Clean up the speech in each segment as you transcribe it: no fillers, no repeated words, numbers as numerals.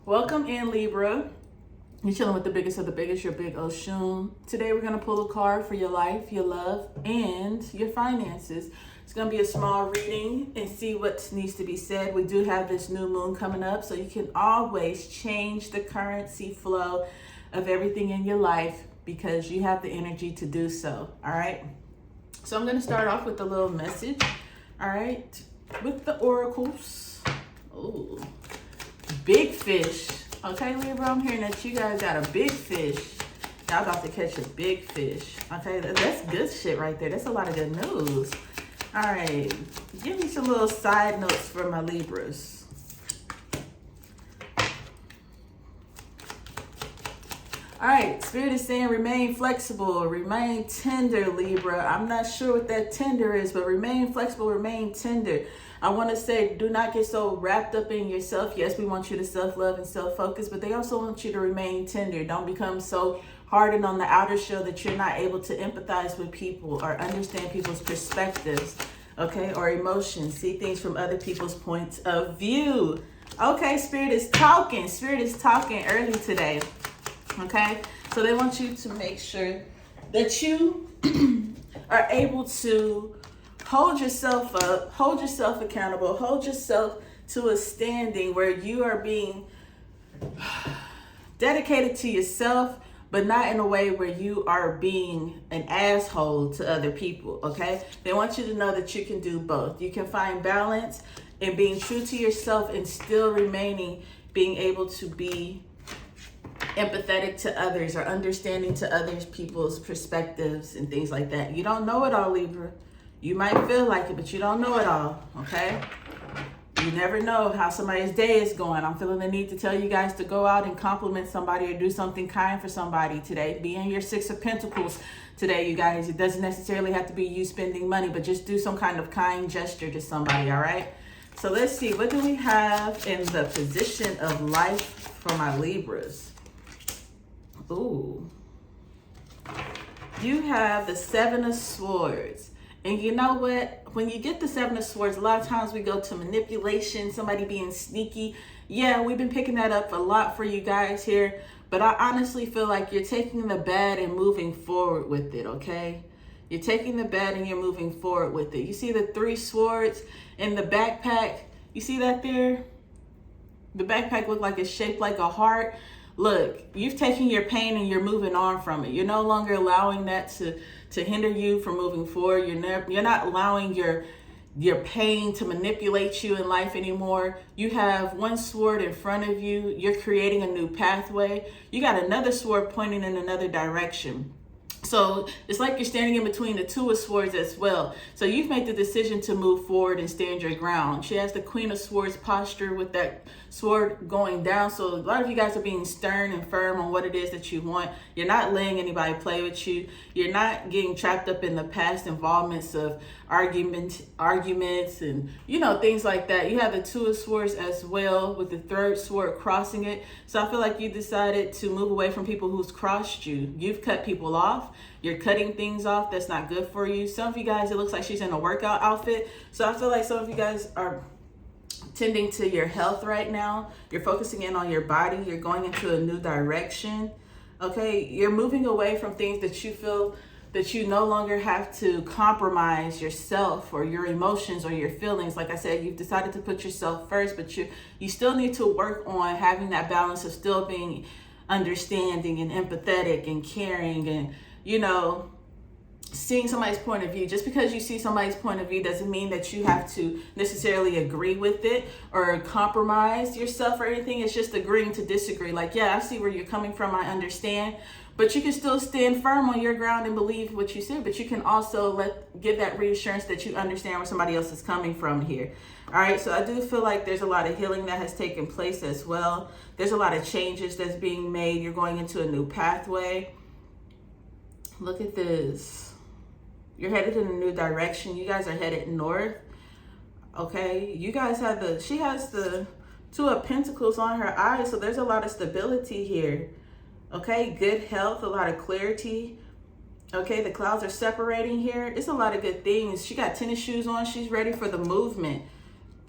Welcome in, Libra. You're chilling with the biggest of the biggest, your big Oshun. Today we're going to pull a card for your life, your love, and your finances. It's going to be a small reading and see what needs to be said. We do have this new moon coming up, so you can always change the currency flow of everything in your life because you have the energy to do so, all right? So I'm going to start off with a little message, all right, with the oracles. Ooh, big fish. Okay, Libra, I'm hearing that you guys got a big fish. Y'all about to catch a big fish. Okay, that's good shit right there. That's a lot of good news. All right, give me some little side notes for my Libras. All right, Spirit is saying remain flexible, remain tender, Libra. I'm not sure what that tender is, but remain flexible, remain tender. I want to say do not get so wrapped up in yourself. Yes, we want you to self-love and self-focus, but they also want you to remain tender. Don't become so hardened on the outer shell that you're not able to empathize with people or understand people's perspectives, okay, or emotions. See things from other people's points of view. Okay, Spirit is talking. Spirit is talking early today. Okay, so they want you to make sure that you are able to hold yourself up, hold yourself accountable, hold yourself to a standing where you are being dedicated to yourself, but not in a way where you are being an asshole to other people, okay? They want you to know that you can do both. You can find balance in being true to yourself and still remaining being able to be empathetic to others or understanding to others people's perspectives and things like that. You don't know it all, Libra. You might feel like it, but you don't know it all, okay? You never know how somebody's day is going. I'm feeling the need to tell you guys to go out and compliment somebody or do something kind for somebody today. Be in your Six of Pentacles today, you guys. It doesn't necessarily have to be you spending money, but just do some kind of kind gesture to somebody, all right? So let's see. What do we have in the position of life for my Libras? Ooh. You have the Seven of Swords. And you know what? When you get the Seven of Swords, a lot of times we go to manipulation, somebody being sneaky. Yeah, we've been picking that up a lot for you guys here. But I honestly feel like you're taking the bad and moving forward with it, okay? You're taking the bad and you're moving forward with it. You see the Three Swords in the backpack? You see that there? The backpack looked like it's shaped like a heart. Look, you've taken your pain and you're moving on from it. You're no longer allowing that to hinder you from moving forward. You're not allowing your pain to manipulate you in life anymore. You have one sword in front of you. You're creating a new pathway. You got another sword pointing in another direction. So it's like you're standing in between the Two of Swords as well. So you've made the decision to move forward and stand your ground. She has the Queen of Swords posture with that sword going down. So a lot of you guys are being stern and firm on what it is that you want. You're not letting anybody play with you. You're not getting trapped up in the past involvements of arguments and, you know, things like that. You have the Two of Swords as well with the third sword crossing it. So I feel like you decided to move away from people who's crossed you. You've cut people off. You're cutting things off that's not good for you. Some of you guys, it looks like she's in a workout outfit. So I feel like some of you guys are tending to your health right now. You're focusing in on your body. You're going into a new direction. Okay, you're moving away from things that you feel that you no longer have to compromise yourself or your emotions or your feelings. Like I said, you've decided to put yourself first, but you still need to work on having that balance of still being understanding and empathetic and caring and, you know, seeing somebody's point of view. Just because you see somebody's point of view doesn't mean that you have to necessarily agree with it or compromise yourself or anything. It's just agreeing to disagree. Like, yeah, I see where you're coming from. I understand. But you can still stand firm on your ground and believe what you say. But you can also give that reassurance that you understand where somebody else is coming from here. All right, so I do feel like there's a lot of healing that has taken place as well. There's a lot of changes that's being made. You're going into a new pathway. Look at this. You're headed in a new direction. You guys are headed north. Okay, you guys have she has the Two of Pentacles on her eyes. So there's a lot of stability here. Okay, good health, a lot of clarity. Okay, the clouds are separating here. It's a lot of good things. She got tennis shoes on. She's ready for the movement.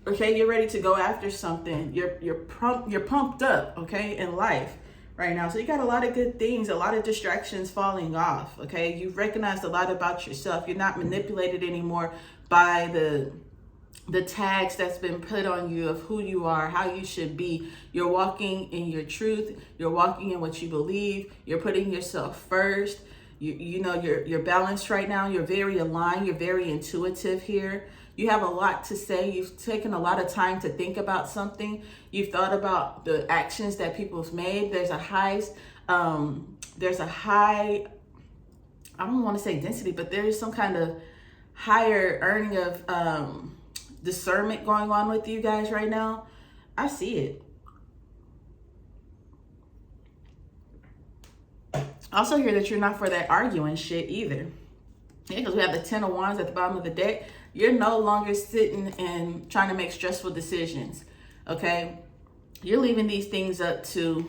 Okay, you're ready to go after something. You're pumped up, okay, in life right now. So you got a lot of good things, a lot of distractions falling off, okay? You've recognized a lot about yourself. You're not manipulated anymore by the tags that's been put on you of who you are, how you should be. You're walking in your truth. You're walking in what you believe. You're putting yourself first. You know, you're balanced right now. You're very aligned. You're very intuitive here. You have a lot to say. You've taken a lot of time to think about something. You've thought about the actions that people's made. There's a high, I don't want to say density, but there is some kind of higher earning of discernment going on with you guys right now. I see it. Also hear that you're not for that arguing shit either. Yeah, because we have the 10 of Wands at the bottom of the deck. You're no longer sitting and trying to make stressful decisions, okay? You're leaving these things up to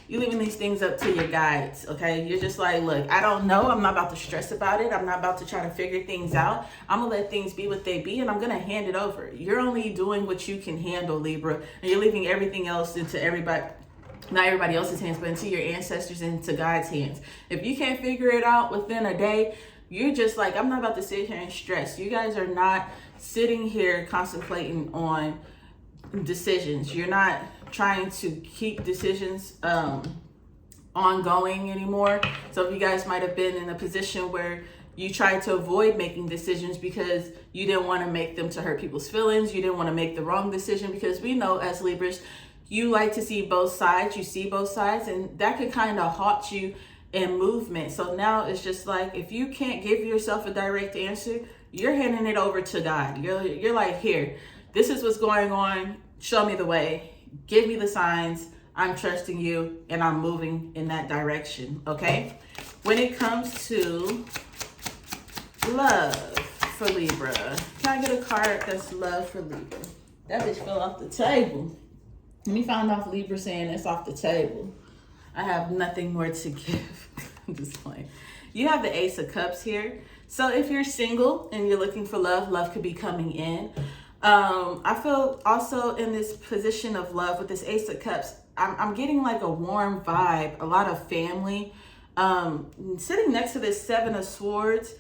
your guides, okay? You're just like, look, I don't know. I'm not about to stress about it. I'm not about to try to figure things out. I'm going to let things be what they be, and I'm going to hand it over. You're only doing what you can handle, Libra, and you're leaving everything else into not everybody else's hands, but into your ancestors and into God's hands. If you can't figure it out within a day, you're just like, I'm not about to sit here and stress. You guys are not sitting here contemplating on decisions. You're not trying to keep decisions ongoing anymore. So if you guys might have been in a position where you tried to avoid making decisions because you didn't want to make them to hurt people's feelings. You didn't want to make the wrong decision, because we know as Libras, you like to see both sides. You see both sides, and that could kind of halt you in movement. So now it's just like, if you can't give yourself a direct answer, you're handing it over to God. You're like, here, this is what's going on. Show me the way. Give me the signs. I'm trusting you, and I'm moving in that direction, okay? When it comes to love for Libra, can I get a card that's love for Libra? That bitch fell off the table. Let me find off Libra saying it's off the table. I have nothing more to give. I'm just playing. You have the Ace of Cups here. So if you're single and you're looking for love, love could be coming in. I feel also in this position of love with this Ace of Cups, I'm getting like a warm vibe, a lot of family. Sitting next to this Seven of Swords,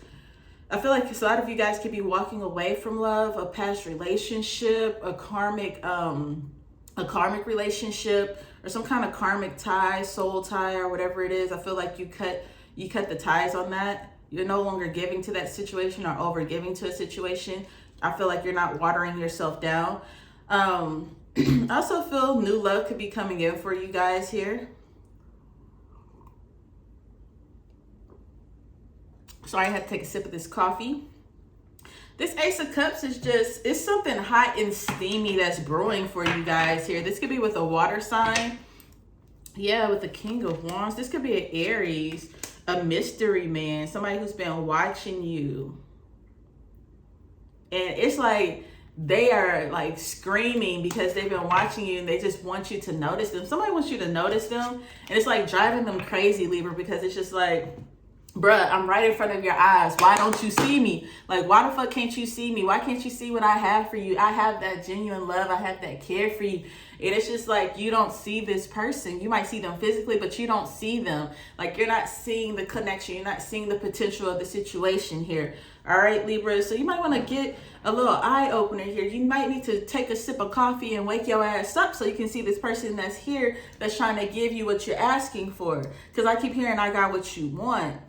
I feel like a lot of you guys could be walking away from love, a past relationship, a karmic relationship, or some kind of karmic tie, soul tie, or whatever it is. I feel like you cut the ties on that. You're no longer giving to that situation or over giving to a situation. I feel like you're not watering yourself down. I also feel new love could be coming in for you guys here. Sorry, I had to take a sip of this coffee. This Ace of Cups is it's something hot and steamy that's brewing for you guys here. This could be with a water sign. Yeah, with the King of Wands. This could be an Aries, a mystery man, somebody who's been watching you. And it's like they are like screaming because they've been watching you and they just want you to notice them. Somebody wants you to notice them, and it's like driving them crazy, Libra, because it's just like, bruh, I'm right in front of your eyes. Why don't you see me? Like, why the fuck can't you see me? Why can't you see what I have for you? I have that genuine love. I have that care for you. And it's just like, you don't see this person. You might see them physically, but you don't see them. Like, you're not seeing the connection. You're not seeing the potential of the situation here. All right, Libra. So you might want to get a little eye opener here. You might need to take a sip of coffee and wake your ass up so you can see this person that's here that's trying to give you what you're asking for. Because I keep hearing, I got what you want.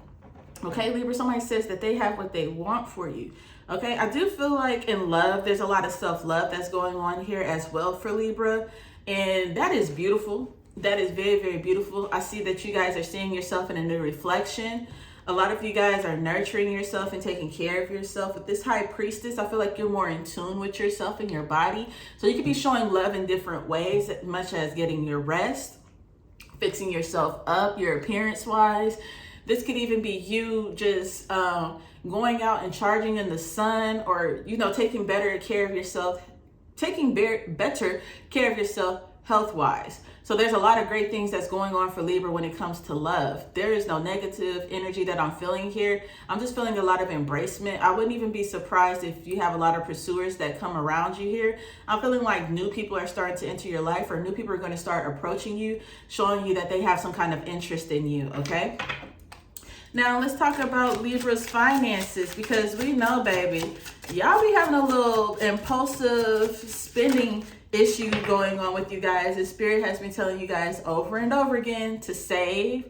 Okay, Libra, somebody says that they have what they want for you. Okay, I do feel like in love, there's a lot of self-love that's going on here as well for Libra. And that is beautiful. That is very, very beautiful. I see that you guys are seeing yourself in a new reflection. A lot of you guys are nurturing yourself and taking care of yourself. With this High Priestess, I feel like you're more in tune with yourself and your body. So you could be showing love in different ways, much as getting your rest, fixing yourself up, your appearance-wise. This could even be you just going out and charging in the sun, or, you know, taking better care of yourself, health-wise. So there's a lot of great things that's going on for Libra when it comes to love. There is no negative energy that I'm feeling here. I'm just feeling a lot of embracement. I wouldn't even be surprised if you have a lot of pursuers that come around you here. I'm feeling like new people are starting to enter your life, or new people are going to start approaching you, showing you that they have some kind of interest in you, okay? Now, let's talk about Libra's finances, because we know, baby, y'all be having a little impulsive spending issue going on with you guys. The spirit has been telling you guys over and over again to save,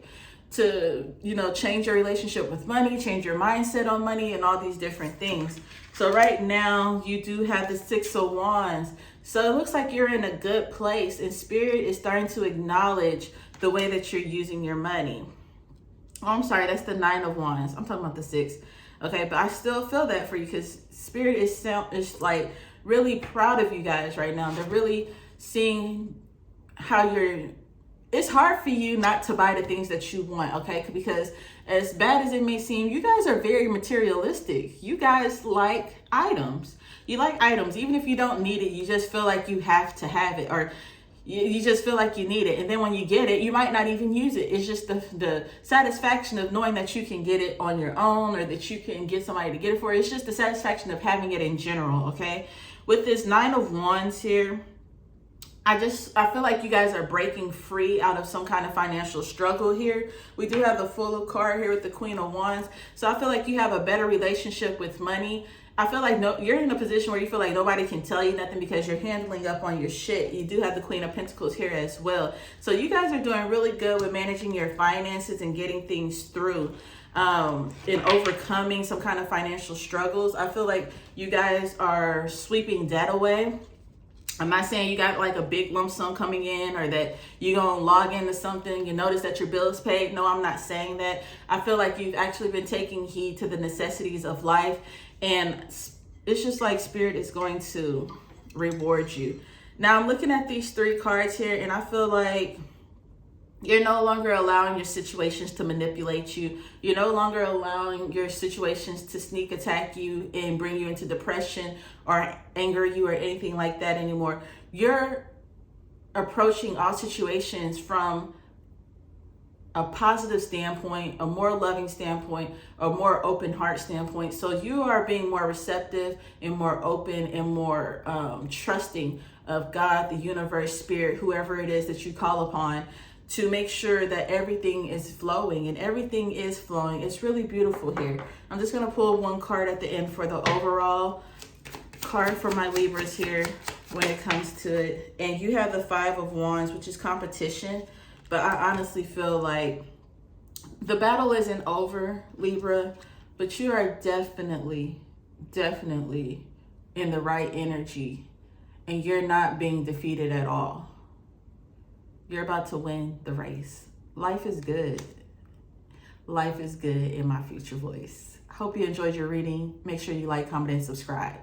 to, you know, change your relationship with money, change your mindset on money, and all these different things. So right now, you do have the 6 of Wands. So it looks like you're in a good place, and spirit is starting to acknowledge the way that you're using your money. Oh, I'm sorry, that's the 9 of Wands. I'm talking about the 6. Okay, but I still feel that for you, because spirit is like really proud of you guys right now. They're really seeing how it's hard for you not to buy the things that you want, okay? Because as bad as it may seem, you guys are very materialistic. You guys like items. You like items. Even if you don't need it, you just feel like you have to have it, or you just feel like you need it. And then when you get it, you might not even use it. It's just the satisfaction of knowing that you can get it on your own, or that you can get somebody to get it for you. It's just the satisfaction of having it in general, okay? With this 9 of Wands here, I feel like you guys are breaking free out of some kind of financial struggle here. We do have the Fool card here with the Queen of Wands. So I feel like you have a better relationship with money. I feel like you're in a position where you feel like nobody can tell you nothing because you're handling up on your shit. You do have the Queen of Pentacles here as well. So you guys are doing really good with managing your finances and getting things through, and overcoming some kind of financial struggles. I feel like you guys are sweeping debt away. I'm not saying you got like a big lump sum coming in, or that you're going to log into something, you notice that your bill's paid. No, I'm not saying that. I feel like you've actually been taking heed to the necessities of life, and it's just like spirit is going to reward you. Now, I'm looking at these 3 cards here, and I feel like you're no longer allowing your situations to manipulate you. You're no longer allowing your situations to sneak attack you and bring you into depression or anger you or anything like that anymore. You're approaching all situations from a positive standpoint, a more loving standpoint, a more open heart standpoint. So you are being more receptive and more open and more trusting of God, the universe, spirit, whoever it is that you call upon, to make sure that everything is flowing, and everything is flowing. It's really beautiful here. I'm just gonna pull 1 card at the end for the overall card for my Libras here when it comes to it. And you have the 5 of Wands, which is competition. But I honestly feel like the battle isn't over, Libra, but you are definitely in the right energy, and you're not being defeated at all. You're about to win the race. Life is good. Life is good in my future voice. Hope you enjoyed your reading. Make sure you like, comment, and subscribe.